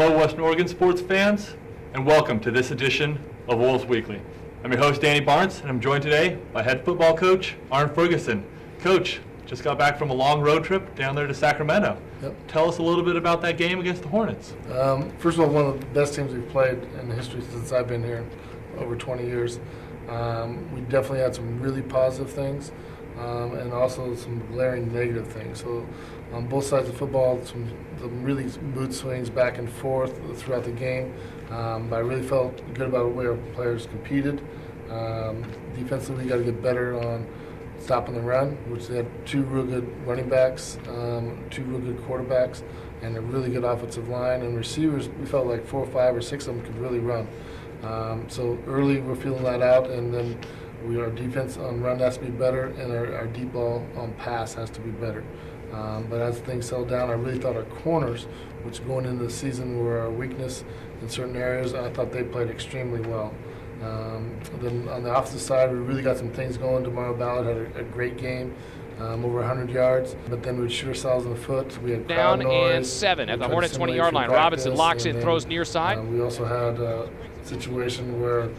Hello, Western Oregon sports fans, and welcome to this edition of Wolves Weekly. I'm your host, Danny Barnes, and I'm joined today by head football coach Arn Ferguson. Coach, just got back from a long road trip down there to Sacramento. Yep. Tell us a little bit about that game against the Hornets. First of all, one of the best teams we've played in the history since I've been here, over 20 years. We definitely had some really positive things and also some glaring negative things. So on both sides of football, some really mood swings back and forth throughout the game. But I really felt good about the way our players competed. Defensively, we got to get better on stopping the run, which they had two real good running backs, two real good quarterbacks, and a really good offensive line. And receivers, we felt like 4 or 5 or 6 of them could really run. So early we're feeling that out, and then our defense on run has to be better, and our deep ball on pass has to be better. But as things settled down, I really thought our corners, which going into the season were our weakness in certain areas, I thought they played extremely well. Then on the opposite side, we really got some things going. Demario Ballard had a great game, over 100 yards, but then we'd shoot ourselves in the foot. We had crowd down noise. and 7 at the We Hornet tried to 20-yard line. simulate Robinson practice, locks and in, then, throws near side. We also had a situation where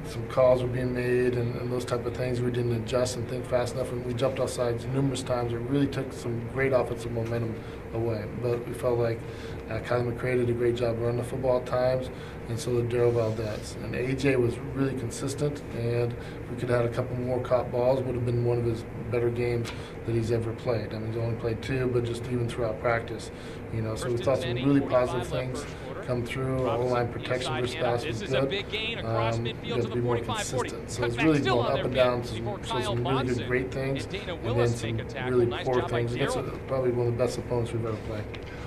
some calls were being made and those type of things. We didn't adjust and think fast enough, and we jumped off sides numerous times. It really took some great offensive momentum away. But we felt like Kylie McCray did a great job running the football at times, and so did Darryl Valdez. And AJ was really consistent, and if we could have had a couple more caught balls, would have been one of his better games that he's ever played. I mean, he's only played 2, but just even throughout practice, so we thought some really positive things come through. Our O-line protection response was good. We have to be more consistent. So it's really going up and down. So some really good, great things, and then some really poor things. That's probably one of the best opponents we've ever played.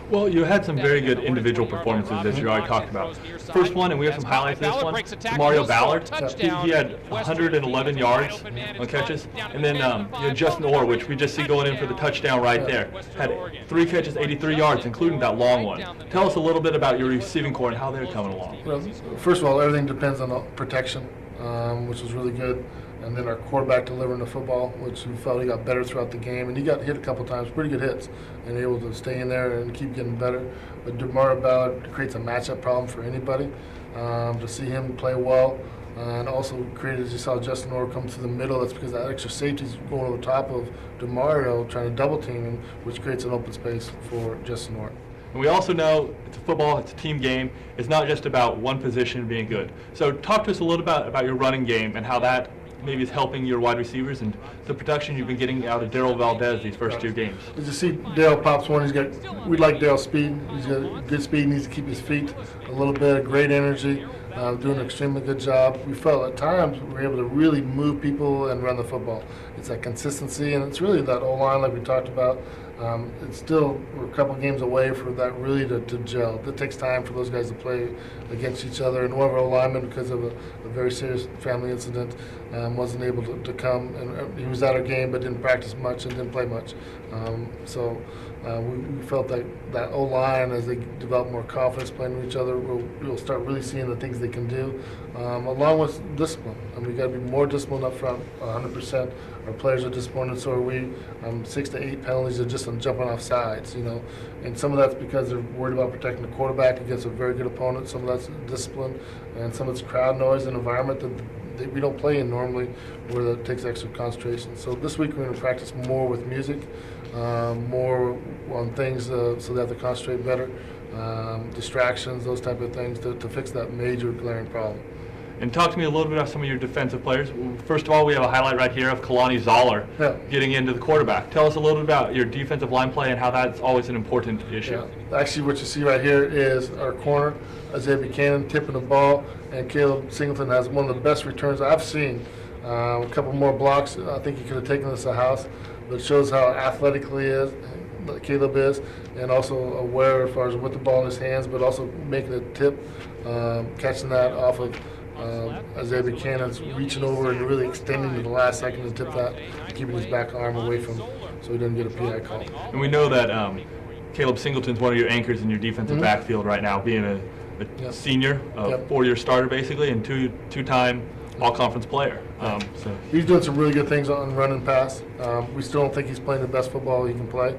Well, you had some very good individual performances, as you already talked about. First one, and we have some highlights of this one, Demario Ballard. He had 111 yards on catches. And then you had Justin Orr, which we just see going in for the touchdown right there. Had 3 catches, 83 yards, including that long one. Tell us a little bit about your receiving core and how they're coming along. Well, first of all, everything depends on the protection, which was really good. And then our quarterback delivering the football, which we felt he got better throughout the game. And he got hit a couple times, pretty good hits, and able to stay in there and keep getting better. But Demario Ballard creates a matchup problem for anybody. To see him play well, and also created, as you saw Justin Orr come to the middle, that's because that extra safety's going over top of Demario, trying to double team him, which creates an open space for Justin Orr. And we also know it's a football, it's a team game. It's not just about one position being good. So talk to us a little about your running game and how that maybe is helping your wide receivers and the production you've been getting out of Darryl Valdez these first 2 games. As you see, Darryl pops one. We like Darryl's speed. He's got good speed. Needs to keep his feet a little bit. Great energy. Doing an extremely good job. We felt at times we were able to really move people and run the football. It's that consistency, and it's really that O-line like we talked about. It's still, we're a couple games away for that really to gel. It takes time for those guys to play against each other. And one of our linemen, because of a very serious family incident, wasn't able to come. And he was at our game but didn't practice much and didn't play much. We felt like that O-line, as they develop more confidence playing with each other, we'll start really seeing the things they can do, along with discipline. And we've got to be more disciplined up front, 100%. Our players are disappointed, so are we. 6 to 8 penalties are just on jumping off sides, And some of that's because they're worried about protecting the quarterback against a very good opponent. Some of that's discipline, and some of it's crowd noise and environment that we don't play in normally, where that takes extra concentration. So this week we're going to practice more with music, more on things so they have to concentrate better, distractions, those type of things to fix that major glaring problem. And talk to me a little bit about some of your defensive players. First of all, we have a highlight right here of Kalani Zoller getting into the quarterback. Tell us a little bit about your defensive line play and how that's always an important issue. Yeah. Actually, what you see right here is our corner, Isaiah Buchanan, tipping the ball, and Caleb Singleton has one of the best returns I've seen. A couple more blocks. I think he could have taken this to the house, but it shows how athletically Caleb is, and also aware as far as with the ball in his hands, but also making a tip, catching that off of Isaiah Buchanan's reaching over and really extending to the last second to tip that, keeping his back arm away from him so he doesn't get a PI call. And we know that Caleb Singleton's one of your anchors in your defensive backfield right now, being a senior, a 4-year starter basically, and two-time all-conference player. So he's doing some really good things on run and pass. We still don't think he's playing the best football he can play,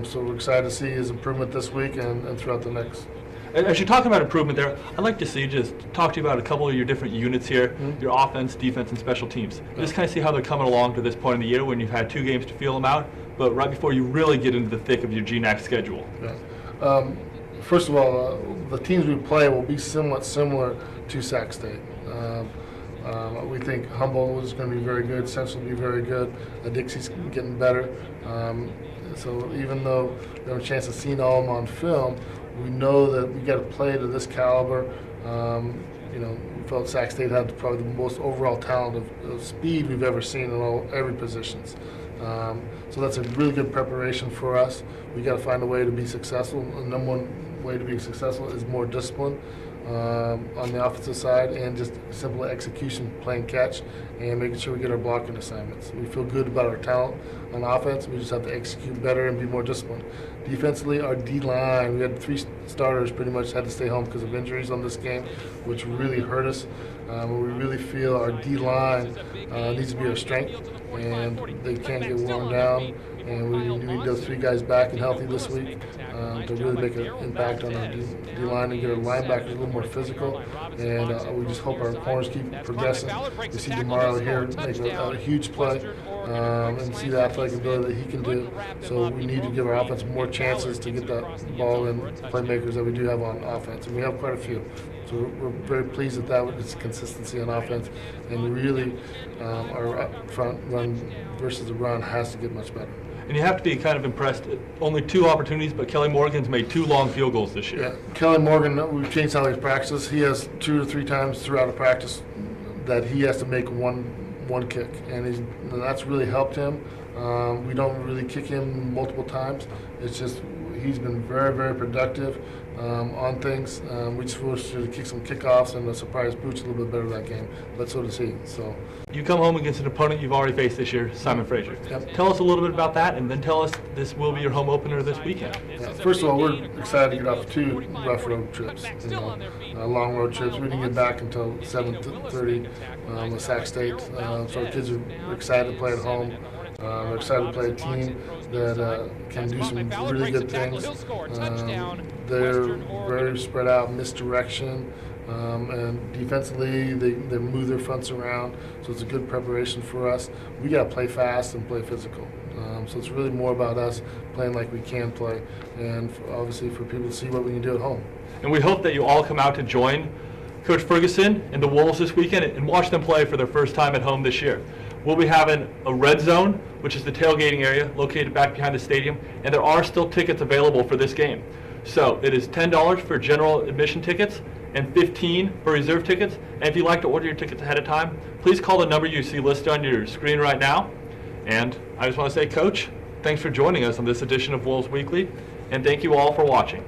so we're excited to see his improvement this week and throughout the next. As you're talking about improvement there, I'd like to see just talk to you about a couple of your different units here, your offense, defense, and special teams. Just kind of see how they're coming along to this point in the year when you've had 2 games to feel them out, but right before you really get into the thick of your GNAC schedule. Yeah. First of all, the teams we play will be somewhat similar to Sac State. We think Humboldt is going to be very good, Central will be very good, Dixie's getting better. So even though we have a chance of seeing all of them on film, we know that we got to play to this caliber. We felt Sac State had probably the most overall talent of speed we've ever seen in every positions. So that's a really good preparation for us. We got to find a way to be successful. The number one way to be successful is more discipline on the offensive side and just simple execution, playing catch, and making sure we get our blocking assignments. We feel good about our talent on offense. We just have to execute better and be more disciplined. Defensively, our D-line, we had 3 starters pretty much had to stay home because of injuries on this game, which really hurt us. We really feel our D-line needs to be our strength, and they can't get worn down. And we need those 3 guys back and healthy this week to really make an impact on our D-line and get our linebackers a little more physical. And we just hope our corners keep progressing. We see DeMario here make a huge play and see the athletic ability that he can do. So we need to give our offense more chances to get that ball in playmakers that we do have on offense. And we have quite a few. So we're very pleased with that, with its consistency on offense. And really, our up front run versus the run has to get much better. And you have to be kind of impressed. Only 2 opportunities, but Kelly Morgan's made 2 long field goals this year. Yeah, Kelly Morgan, we've changed how he practices. He has 2 or 3 times throughout a practice that he has to make one kick, and that's really helped him. We don't really kick him multiple times. It's just he's been very, very productive on things. We just wish to kick some kickoffs and surprise Booch a little bit better that game, but so does he. So you come home against an opponent you've already faced this year, Simon Fraser. Yep. Tell us a little bit about that, and then tell us this will be your home opener this weekend. Yeah. First of all, we're excited to get off 2 rough road trips, long road trips. We didn't get back until 7:30 with Sac State, so our kids are excited to play at home. We're excited to play a team that can do some really good things. They're very spread out, misdirection, and defensively they move their fronts around, so it's a good preparation for us. We got to play fast and play physical. So it's really more about us playing like we can play, and obviously for people to see what we can do at home. And we hope that you all come out to join Coach Ferguson and the Wolves this weekend and watch them play for their first time at home this year. We'll be having a red zone, which is the tailgating area located back behind the stadium, and there are still tickets available for this game. So it is $10 for general admission tickets and $15 for reserve tickets. And if you'd like to order your tickets ahead of time, please call the number you see listed on your screen right now. And I just want to say, Coach, thanks for joining us on this edition of Wolves Weekly, and thank you all for watching.